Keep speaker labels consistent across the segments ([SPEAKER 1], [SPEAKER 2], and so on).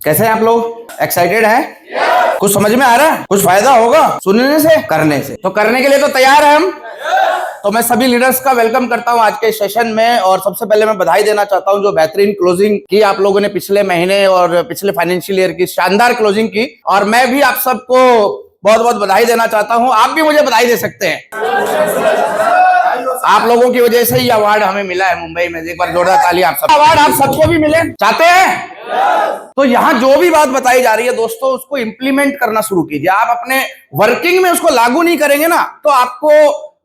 [SPEAKER 1] कैसे हैं आप लोग? एक्साइटेड हैं? कुछ समझ में आ रहा है? कुछ फायदा होगा सुनने से, करने से? तो करने के लिए तो तैयार है हम। तो मैं सभी लीडर्स का वेलकम करता हूं आज के सेशन में। और सबसे पहले मैं बधाई देना चाहता हूं जो बेहतरीन क्लोजिंग की आप लोगों ने पिछले महीने और पिछले फाइनेंशियल ईयर की शानदार क्लोजिंग की। और मैं भी आप सबको बहुत बहुत बधाई देना चाहता हूं। आप भी मुझे बधाई दे सकते हैं। आप लोगों की वजह से ही अवार्ड हमें मिला है मुंबई में। एक बार जोरदार ताली आप सब। अवार्ड आप सबको भी मिले चाहते हैं? तो यहाँ जो भी बात बताई जा रही है दोस्तों, उसको इंप्लीमेंट करना शुरू कीजिए। आप अपने वर्किंग में उसको लागू नहीं करेंगे ना, तो आपको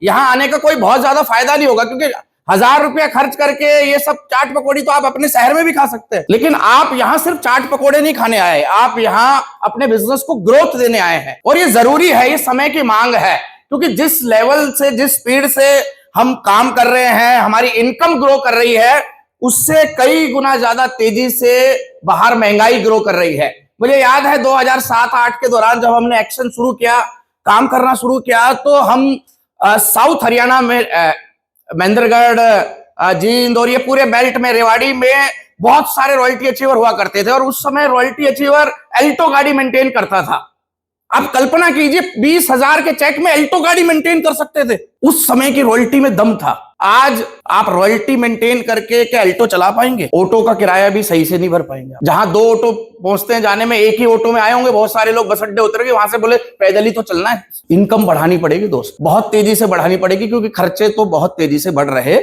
[SPEAKER 1] यहाँ आने का कोई बहुत ज्यादा फायदा नहीं होगा। क्योंकि 1000 रुपया खर्च करके ये सब चाट पकौड़ी तो आप अपने शहर में भी खा सकते हैं। लेकिन आप यहाँ सिर्फ चाट पकौड़े नहीं खाने आए, आप यहाँ अपने बिजनेस को ग्रोथ देने आए हैं। और ये जरूरी है, ये समय की मांग है। क्योंकि जिस लेवल से, जिस स्पीड से हम काम कर रहे हैं, हमारी इनकम ग्रो कर रही है, उससे कई गुना ज्यादा तेजी से बाहर महंगाई ग्रो कर रही है। मुझे याद है 2007-8 के दौरान जब हमने एक्शन शुरू किया, काम करना शुरू किया, तो हम साउथ हरियाणा में महेंद्रगढ़, जींद और ये पूरे बेल्ट में, रेवाड़ी में बहुत सारे रॉयल्टी अचीवर हुआ करते थे। और उस समय रॉयल्टी अचीवर एल्टो गाड़ी मेंटेन करता था। आप कल्पना कीजिए 20,000 के चेक में एल्टो गाड़ी मेंटेन कर सकते थे। उस समय की रॉयल्टी में दम था। आज आप रॉयल्टी मेंटेन करके क्या एल्टो चला पाएंगे? ऑटो का किराया भी सही से नहीं भर पाएंगे। जहां 2 ऑटो पहुंचते हैं जाने में, एक ही ऑटो में आए होंगे बहुत सारे लोग, बस अड्डे उतर गए, वहां से बोले पैदल ही तो चलना है। इनकम बढ़ानी पड़ेगी दोस्त, बहुत तेजी से बढ़ानी पड़ेगी, क्योंकि खर्चे तो बहुत तेजी से बढ़ रहे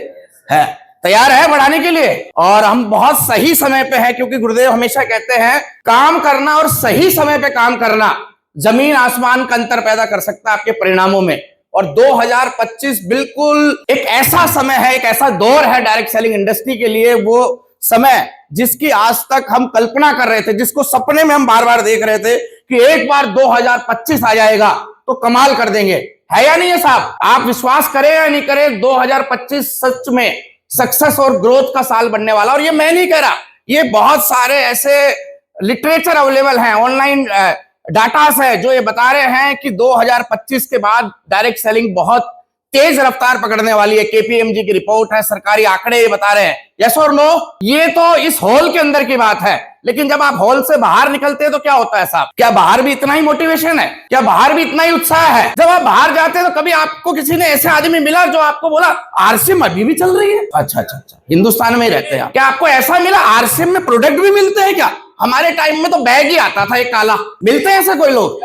[SPEAKER 1] हैं। तैयार है बढ़ाने के लिए? और हम बहुत सही समय पे हैं, क्योंकि गुरुदेव हमेशा कहते हैं काम करना और सही समय पे काम करना जमीन आसमान का अंतर पैदा कर सकता है आपके परिणामों में। और 2025 बिल्कुल एक ऐसा समय है, एक ऐसा दौर है डायरेक्ट सेलिंग इंडस्ट्री के लिए, वो समय जिसकी आज तक हम कल्पना कर रहे थे, जिसको सपने में हम बार बार देख रहे थे कि एक बार 2025 आ जाएगा तो कमाल कर देंगे। है या नहीं है साहब? आप विश्वास करें या नहीं करें, 2025 सच में सक्सेस और ग्रोथ का साल बनने वाला। और ये मैं नहीं कह रहा, ये बहुत सारे ऐसे लिटरेचर अवेलेबल हैं, ऑनलाइन डाटास है जो ये बता रहे हैं कि 2025 के बाद डायरेक्ट सेलिंग बहुत तेज रफ्तार पकड़ने वाली है। केपीएमजी की रिपोर्ट है, सरकारी आंकड़े ये बता रहे हैं। यस और नो? ये तो इस हॉल के अंदर की बात है। लेकिन जब आप हॉल से बाहर निकलते हैं तो क्या होता है साहब? क्या बाहर भी इतना ही मोटिवेशन है? क्या बाहर भी इतना ही उत्साह है? जब आप बाहर जाते हैं तो कभी आपको किसी ने ऐसे आदमी मिला जो आपको बोला आरसीएम अभी भी चल रही है? अच्छा, हिंदुस्तान में ही रहते हैं। क्या आपको ऐसा मिला? आरसीएम में प्रोडक्ट भी मिलते हैं क्या? हमारे टाइम में तो बैग ही आता था एक काला। मिलते हैं ऐसे कोई लोग?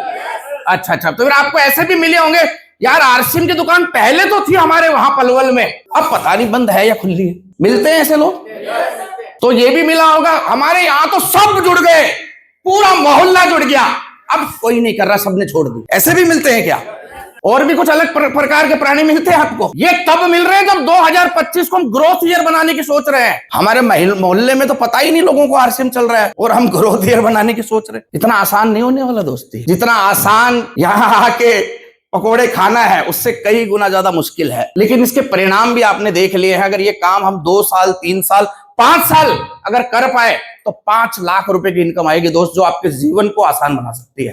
[SPEAKER 1] अच्छा, तो फिर आपको ऐसे भी मिले होंगे, यार आरसीएम की दुकान पहले तो थी हमारे वहां पलवल में, अब पता नहीं बंद है या खुली है। मिलते हैं ऐसे लोग? तो ये भी मिला होगा, हमारे यहां तो सब जुड़ गए, पूरा मोहल्ला जुड़ गया, अब कोई नहीं कर रहा, सबने छोड़ दी। ऐसे भी मिलते हैं क्या? और भी कुछ अलग प्रकार के प्राणी मिलते हैं आपको? ये तब मिल रहे हैं जब 2025 को हम ग्रोथ ईयर बनाने की सोच रहे हैं। हमारे मोहल्ले में तो पता ही नहीं लोगों को आरसीएम चल रहा है और हम ग्रोथ ईयर बनाने की सोच रहे हैं। इतना आसान नहीं होने वाला दोस्ती। जितना आसान यहाँ आके पकोड़े खाना है, उससे कई गुना ज्यादा मुश्किल है। लेकिन इसके परिणाम भी आपने देख लिए हैं। अगर ये काम हम 2 साल, 3 साल, 5 साल अगर कर पाए तो 5 लाख रुपए की इनकम आएगी दोस्त, जो आपके जीवन को आसान बना सकती है।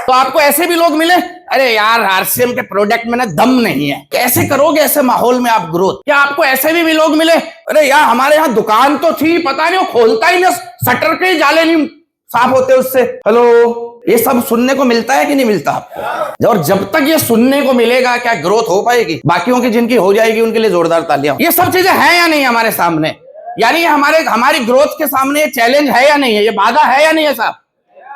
[SPEAKER 1] तो आपको ऐसे भी लोग मिले, अरे यार आरसीएम के प्रोडक्ट में ना दम नहीं है, कैसे करोगे ऐसे माहौल में आप ग्रोथ? क्या आपको ऐसे भी लोग मिले, अरे यार हमारे यहाँ दुकान तो थी, पता नहीं वो खोलता ही नहीं, शटर के जाले नहीं साफ होते उससे। हेलो, ये सब सुनने को मिलता है कि नहीं मिलता आपको? और जब तक ये सुनने को मिलेगा, क्या ग्रोथ हो पाएगी? बाकियों की जिनकी हो जाएगी उनके लिए जोरदार तालियां। ये सब चीजें हैं या नहीं हमारे सामने? यानी हमारी ग्रोथ के सामने ये चैलेंज है या नहीं है? ये बाधा है या नहीं है साहब?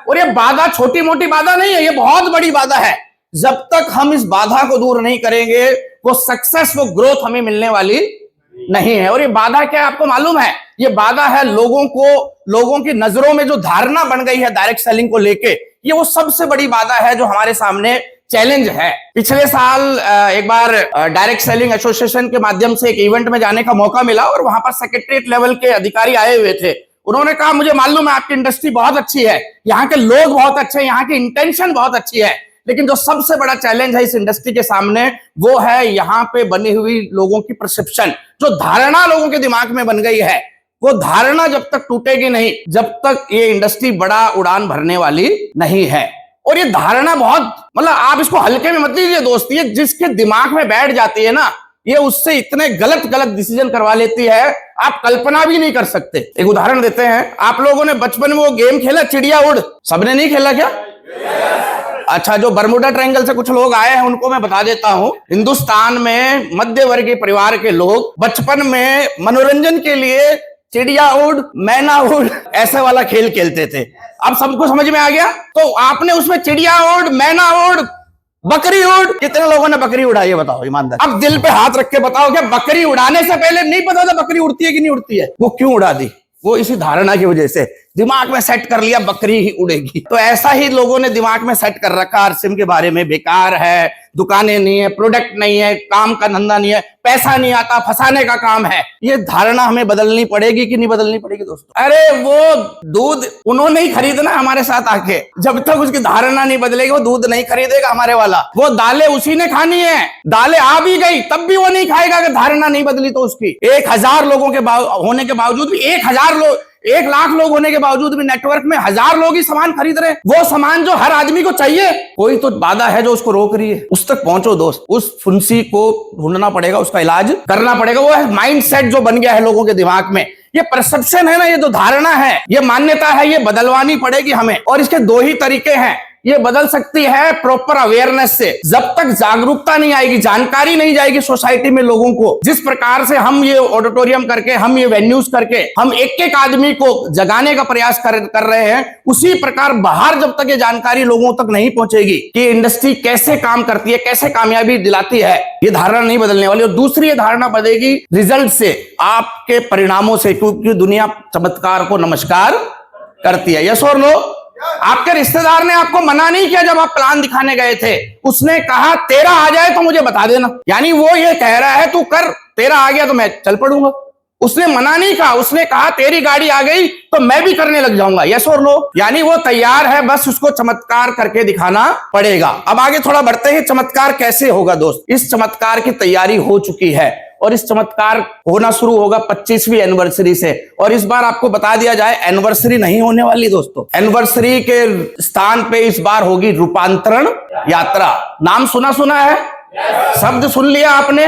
[SPEAKER 1] और ये बाधा छोटी मोटी बाधा नहीं है, ये बहुत बड़ी बाधा है। जब तक हम इस बाधा को दूर नहीं करेंगे, वो सक्सेस, वो ग्रोथ हमें मिलने वाली नहीं है। और ये बाधा क्या है आपको मालूम है? ये बाधा है लोगों की नजरों में जो धारणा बन गई है डायरेक्ट सेलिंग को लेके, ये वो सबसे बड़ी बाधा है जो हमारे सामने चैलेंज है। पिछले साल एक बार डायरेक्ट सेलिंग एसोसिएशन के माध्यम से एक इवेंट में जाने का मौका मिला और वहां पर सेक्रेटरीट लेवल के अधिकारी आए हुए थे। उन्होंने कहा मुझे मालूम है आपकी इंडस्ट्री बहुत अच्छी है, यहाँ के लोग बहुत अच्छे हैं, यहाँ की इंटेंशन बहुत अच्छी है, लेकिन जो सबसे बड़ा चैलेंज है इस इंडस्ट्री के सामने वो है यहाँ पे बनी हुई लोगों की परसेप्शन। जो धारणा लोगों के दिमाग में बन गई है, वो धारणा जब तक टूटेगी नहीं, जब तक ये इंडस्ट्री बड़ा उड़ान भरने वाली नहीं है। और ये धारणा बहुत, मतलब आप इसको हल्के में मत लीजिए दोस्त, ये जिसके दिमाग में बैठ जाती है ना, ये उससे इतने गलत गलत डिसीजन करवा लेती है, आप कल्पना भी नहीं कर सकते। एक उदाहरण देते हैं, आप लोगों ने बचपन में वो गेम खेला चिड़िया उड़? सबने नहीं खेला क्या? अच्छा, जो बरमुडा ट्रायंगल से कुछ लोग आए हैं उनको मैं बता देता हूं, हिंदुस्तान में मध्य वर्गीय परिवार के लोग बचपन में मनोरंजन के लिए चिड़िया उड़, मैना उड़ ऐसे वाला खेल खेलते थे। अब सबको समझ में आ गया? तो आपने उसमें चिड़िया उड़, मैना उड़, बकरी उड़, कितने लोगों ने बकरी उड़ाई है बताओ ईमानदार? अब दिल पे हाथ रख के बताओ, क्या बकरी उड़ाने से पहले नहीं पता था बकरी उड़ती है कि नहीं उड़ती है? वो क्यों उड़ा दी? वो इसी धारणा की वजह से दिमाग में सेट कर लिया बकरी ही उड़ेगी। तो ऐसा ही लोगों ने दिमाग में सेट कर रखा आरसीएम के बारे में, बेकार है, दुकानें नहीं है, प्रोडक्ट नहीं है, काम का धंधा नहीं है, पैसा नहीं आता, फंसाने का काम है। ये धारणा हमें बदलनी पड़ेगी कि नहीं बदलनी पड़ेगी दोस्तों? अरे वो दूध उन्होंने ही खरीदना हमारे साथ आके, जब तक उसकी धारणा नहीं बदलेगी वो दूध नहीं खरीदेगा हमारे वाला। वो दालें उसी ने खानी है, दालें आ भी गई तब भी वो नहीं खाएगा अगर धारणा नहीं बदली तो उसकी। 1000 लोगों के होने के बावजूद भी 1000 लोग, 1 लाख लोग होने के बावजूद भी नेटवर्क में 1000 लोग ही सामान खरीद रहे हैं। वो सामान जो हर आदमी को चाहिए, कोई तो बाधा है जो उसको रोक रही है। उस तक पहुंचो दोस्त, उस फुंसी को ढूंढना पड़ेगा, उसका इलाज करना पड़ेगा। वो माइंडसेट जो बन गया है लोगों के दिमाग में, ये परसेप्शन है ना, ये जो धारणा है, ये मान्यता है, ये बदलवानी पड़ेगी हमें। और इसके 2 ही तरीके हैं, ये बदल सकती है प्रॉपर अवेयरनेस से। जब तक जागरूकता नहीं आएगी, जानकारी नहीं जाएगी सोसाइटी में लोगों को, जिस प्रकार से हम ये ऑडिटोरियम करके, हम ये वेन्यूज करके, हम एक एक आदमी को जगाने का प्रयास कर रहे हैं, उसी प्रकार बाहर जब तक ये जानकारी लोगों तक नहीं पहुंचेगी कि इंडस्ट्री कैसे काम करती है, कैसे कामयाबी दिलाती है, ये धारणा नहीं बदलने वाली। और दूसरी ये धारणा बदलेगी रिजल्ट से, आपके परिणामों से, क्योंकि दुनिया चमत्कार को नमस्कार करती है। यस और नो? आपके रिश्तेदार ने आपको मना नहीं किया जब आप प्लान दिखाने गए थे, उसने कहा तेरा आ जाए तो मुझे बता देना। यानी वो ये कह रहा है तू कर, तेरा आ गया तो मैं चल पड़ूंगा। उसने मना नहीं कहा, उसने कहा तेरी गाड़ी आ गई तो मैं भी करने लग जाऊंगा। यस और नो? यानी वो तैयार है, बस उसको चमत्कार करके दिखाना पड़ेगा। अब आगे थोड़ा बढ़ते हैं, चमत्कार कैसे होगा दोस्त? इस चमत्कार की तैयारी हो चुकी है और इस चमत्कार होना शुरू होगा 25वीं एनिवर्सरी से। और इस बार आपको बता दिया जाए, एनिवर्सरी नहीं होने वाली दोस्तों, एनिवर्सरी के स्थान पे इस बार होगी रूपांतरण यात्रा। नाम सुना है? शब्द सुन लिया आपने?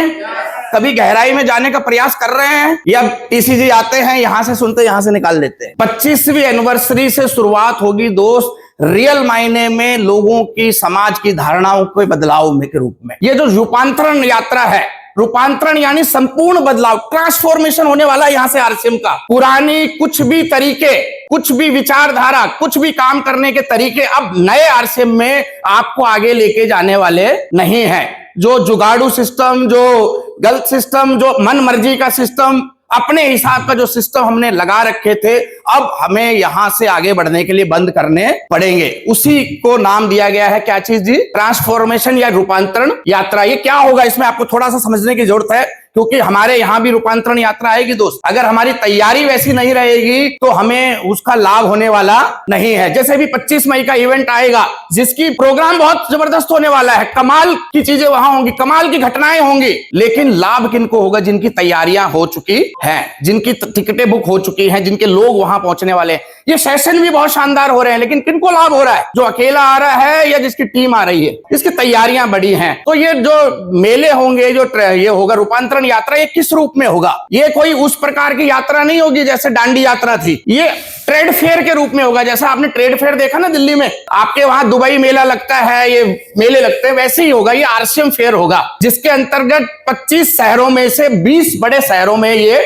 [SPEAKER 1] कभी गहराई में जाने का प्रयास कर रहे हैं या टीसीजी आते हैं, यहां से सुनते यहां से निकाल देते हैं? 25वीं एनिवर्सरी से शुरुआत होगी दोस्त रियल मायने में लोगों की, समाज की धारणाओं के बदलाव में के रूप में। ये जो रूपांतरण यात्रा है, रूपांतरण यानी संपूर्ण बदलाव, ट्रांसफॉर्मेशन होने वाला है यहां से आरसीएम का। पुरानी कुछ भी तरीके, कुछ भी विचारधारा, कुछ भी काम करने के तरीके अब नए आरसीएम में आपको आगे लेके जाने वाले नहीं है। जो जुगाड़ू सिस्टम, जो गलत सिस्टम, जो मन मर्जी का सिस्टम, अपने हिसाब का जो सिस्टम हमने लगा रखे थे, अब हमें यहां से आगे बढ़ने के लिए बंद करने पड़ेंगे। उसी को नाम दिया गया है, क्या चीज जी? ट्रांसफॉर्मेशन या रूपांतरण यात्रा। ये क्या होगा इसमें आपको थोड़ा सा समझने की जरूरत है, क्योंकि हमारे यहां भी रूपांतरण यात्रा आएगी दोस्त। अगर हमारी तैयारी वैसी नहीं रहेगी तो हमें उसका लाभ होने वाला नहीं है। जैसे भी 25 मई का इवेंट आएगा, जिसकी प्रोग्राम बहुत जबरदस्त होने वाला है, कमाल की चीजें वहां होंगी, कमाल की घटनाएं होंगी, लेकिन लाभ किनको होगा? जिनकी तैयारियां हो चुकी हैं, जिनकी टिकटें बुक हो चुकी हैं, जिनके लोग वहां पहुंचने वाले हैं। ये सेशन भी बहुत शानदार हो रहे हैं, लेकिन किनको लाभ हो रहा है? जो अकेला आ रहा है या जिसकी टीम आ रही है, इसकी तैयारियां बड़ी हैं। तो ये जो मेले होंगे, जो ये होगा रूपांतरण यात्रा, ये किस रूप में होगा? ये कोई उस प्रकार की यात्रा नहीं होगी जैसे दांडी यात्रा थी, ये ट्रेड फेयर के रूप में होगा। जैसा आपने ट्रेड फेयर देखा ना दिल्ली में, आपके वहां दुबई मेला लगता है, ये मेले लगते हैं, वैसे ही होगा। ये आरसीएम फेयर होगा, जिसके अंतर्गत 25 शहरों में से 20 बड़े शहरों में ये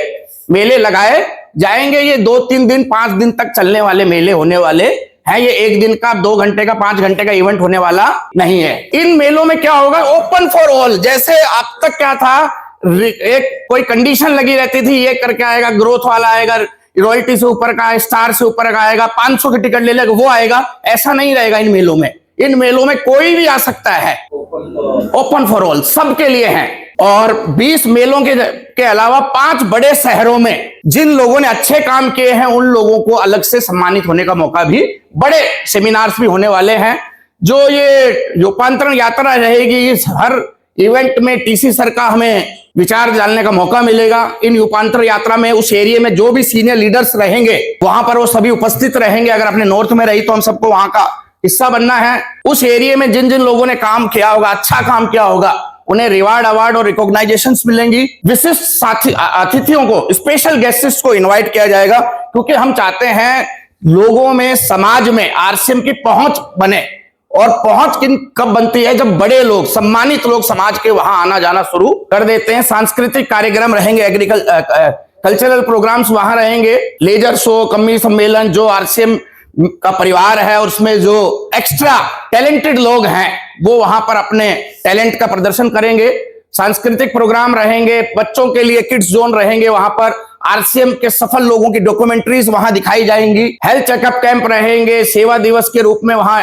[SPEAKER 1] मेले लगाए जाएंगे। ये 2-3 दिन, 5 दिन तक चलने वाले मेले होने वाले हैं। ये 1 दिन का, 2 घंटे का, 5 घंटे का इवेंट होने वाला नहीं है। इन मेलों में क्या होगा? Open for all. जैसे अब तक क्या था, एक कोई कंडीशन लगी रहती थी, ये करके आएगा, ग्रोथ वाला आएगा, रॉयल्टी से ऊपर का, स्टार से ऊपर का आएगा, 500 की टिकट ले लेगा वो आएगा। ऐसा नहीं रहेगा इन मेलों में। इन मेलों में कोई भी आ सकता है, ओपन फॉर ऑल, सबके लिए है। और 20 मेलों के अलावा 5 बड़े शहरों में जिन लोगों ने अच्छे काम किए हैं, उन लोगों को अलग से सम्मानित होने का मौका भी, बड़े सेमिनार्स भी होने वाले हैं। जो ये रूपांतरण यात्रा रहेगी, इस हर इवेंट में टीसी सर का हमें विचार जानने का मौका मिलेगा। इन रूपांतरण यात्रा में उस एरिया में जो भी सीनियर लीडर्स रहेंगे, वहां पर वो सभी उपस्थित रहेंगे। अगर अपने नॉर्थ में रही तो हम सबको वहां का हिस्सा बनना है। उस एरिया में जिन जिन लोगों ने काम किया होगा, अच्छा काम किया होगा, उन्हें रिवार्ड अवार्ड और रिकॉग्नाइजेशंस मिलेंगी। विशिष्ट साथी अतिथियों को, स्पेशल गेस्ट्स को इनवाइट किया जाएगा, क्योंकि हम चाहते हैं लोगों में, समाज में आरसीएम की पहुंच बने। और पहुंच कब बनती है? जब बड़े लोग, सम्मानित लोग समाज के वहां आना जाना शुरू कर देते हैं। सांस्कृतिक कार्यक्रम रहेंगे, कल्चरल प्रोग्राम्स वहां रहेंगे, लेजर शो, कवि सम्मेलन, जो आरसीएम का परिवार है और उसमें जो एक्स्ट्रा टैलेंटेड लोग हैं वो वहां पर अपने टैलेंट का प्रदर्शन करेंगे। सांस्कृतिक प्रोग्राम रहेंगे, बच्चों के लिए किड्स जोन रहेंगे, वहां पर आरसीएम के सफल लोगों की डॉक्यूमेंट्रीज वहां दिखाई जाएंगी। हेल्थ चेकअप कैंप रहेंगे, सेवा दिवस के रूप में वहां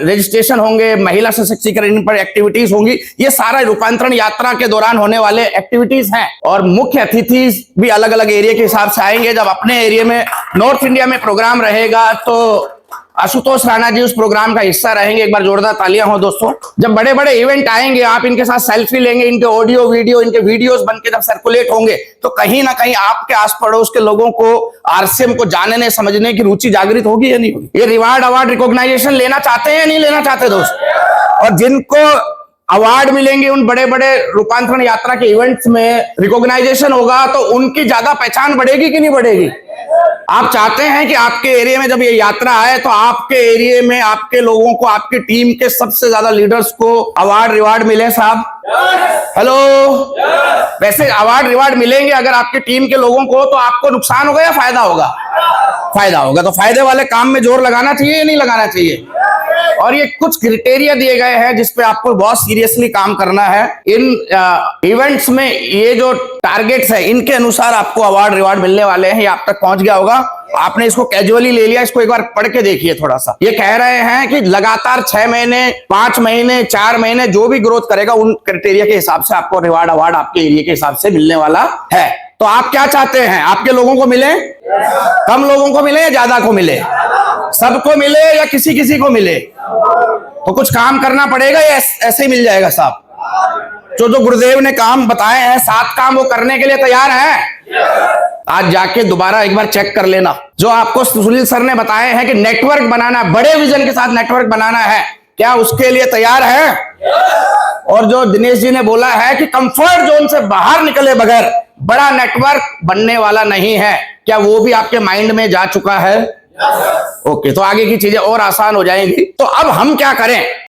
[SPEAKER 1] रजिस्ट्रेशन होंगे, महिला सशक्तिकरण पर एक्टिविटीज होंगी। ये सारा रूपांतरण यात्रा के दौरान होने वाले एक्टिविटीज हैं। और मुख्य अतिथि भी अलग अलग एरिया के हिसाब से आएंगे। जब अपने एरिया में, नॉर्थ इंडिया में प्रोग्राम रहेगा तो आशुतोष राणा जी उस प्रोग्राम का हिस्सा रहेंगे। एक बार जोरदार तालियां हो दोस्तों। जब बड़े बड़े इवेंट आएंगे, आप इनके साथ सेल्फी लेंगे, इनके ऑडियो वीडियो, इनके वीडियोस बनके जब सर्कुलेट होंगे तो कहीं ना कहीं आपके आस पड़ोस के लोगों को आरसीएम को जानने समझने की रुचि जागृत होगी या नहीं होगी? ये रिवार्ड अवार्ड रिकॉग्नाइजेशन लेना चाहते हैं या नहीं लेना चाहते दोस्त? और जिनको अवार्ड मिलेंगे उन बड़े बड़े रूपांतरण यात्रा के इवेंट्स में, रिकॉग्नाइजेशन होगा, तो उनकी ज्यादा पहचान बढ़ेगी कि नहीं बढ़ेगी? आप चाहते हैं कि आपके एरिया में जब ये यात्रा आए तो आपके एरिया में आपके लोगों को, आपकी टीम के सबसे ज्यादा लीडर्स को अवार्ड रिवार्ड मिले साहब? हेलो, वैसे अवार्ड रिवार्ड मिलेंगे अगर आपकी टीम के लोगों को, तो आपको नुकसान होगा या फायदा होगा? फायदा होगा। तो फायदे वाले काम में जोर लगाना चाहिए या नहीं लगाना चाहिए? और ये कुछ क्राइटेरिया दिए गए हैं जिसपे आपको बहुत सीरियसली काम करना है। इन इवेंट्स में ये जो टारगेट्स है, इनके अनुसार आपको अवार्ड रिवार्ड मिलने वाले हैं। ये आप तक पहुंच गया होगा, आपने इसको कैजुअली ले लिया। इसको एक बार पढ़ के देखिए थोड़ा सा। ये कह रहे हैं कि लगातार 6 महीने, 5 महीने, 4 महीने जो भी ग्रोथ करेगा उन क्राइटेरिया के हिसाब से आपको रिवार्ड अवार्ड आपके एरिया के हिसाब से मिलने वाला है। तो आप क्या चाहते हैं? आपके लोगों को मिले, कम लोगों को मिले या ज्यादा को मिले, सबको मिले या किसी किसी को मिले? तो कुछ काम करना पड़ेगा या ऐसे ही मिल जाएगा साहब? जो गुरुदेव ने काम बताए हैं, 7 काम, वो करने के लिए तैयार हैं? आज जाके दोबारा एक बार चेक कर लेना। जो आपको सुनील सर ने बताए हैं कि नेटवर्क बनाना, बड़े विजन के साथ नेटवर्क बनाना है, क्या उसके लिए तैयार है? और जो दिनेश जी ने बोला है कि कंफर्ट जोन से बाहर निकले बगैर बड़ा नेटवर्क बनने वाला नहीं है, क्या वो भी आपके माइंड में जा चुका है? ओके, तो आगे की चीजें और आसान हो जाएंगी। तो अब हम क्या करें?